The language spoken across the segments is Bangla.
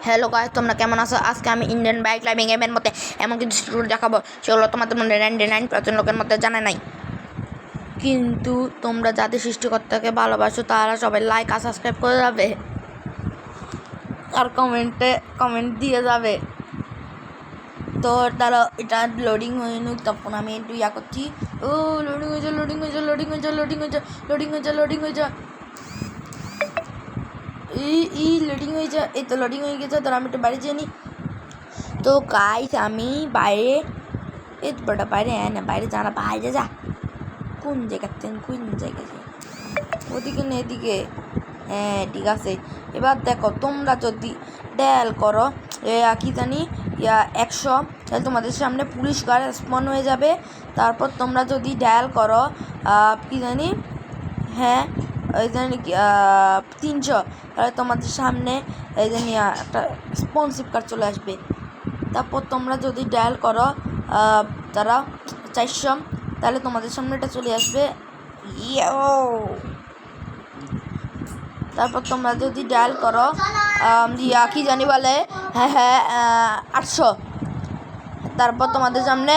হ্যালো গাইস, তোমরা কেমন আছো? আজকে আমি ইন্ডিয়ান বাইক ড্রাইভিং গেমের মধ্যে এমন কিছু স্টুডেন্ট দেখাবো সেগুলো তোমাদের মধ্যে 99% লোকের মধ্যে জানা নাই। কিন্তু তোমরা যাদের সৃষ্টিকর্তাকে ভালোবাসো তারা সবাই লাইক আর সাবস্ক্রাইব করে যাবে আর কমেন্ট দিয়ে যাবে। তো তারা এটা লোডিং হয়ে নিক, তখন আমি একটু করছি। ও লোডিং হয়ে যায়, লোডিং হয়ে যায়। এই তো লোডিং হয়ে গেছে। ধর আমি একটু বাইরে যেয়ে নিই। তো গাইস আমি বাইরে বড়টা বাইরে না, বাইরে যা না, বাইরে যা। কোন জায়গাতে ওদিকে না এদিকে? হ্যাঁ ঠিক আছে। এবার দেখো, তোমরা যদি ডায়াল করো কি জানি 100, তাহলে তোমাদের সামনে পুলিশ গার্ড স্পন হয়ে যাবে। তারপর তোমরা যদি ডায়াল করো কি জানি, হ্যাঁ ওই জানি 300, তাহলে তোমাদের সামনে এই জানি একটা স্পন্সরশিপ কার্ড চলে আসবে। তারপর তোমরা যদি ডায়াল করো তারা 400, তাহলে তোমাদের সামনে এটা চলে আসবে। তারপর তোমরা যদি ডায়াল করো কি জানি বলে, হ্যাঁ 800, তারপর তোমাদের সামনে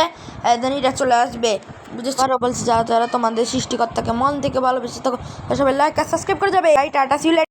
এটা চলে আসবে। বুঝেছো? আরও বলছি, যারা তোমাদের সৃষ্টিকর্তাকে মন থেকে ভালোবেসে থাকো সবাই লাইক আর সাবস্ক্রাইব করে যাবে। Tata, see you letter.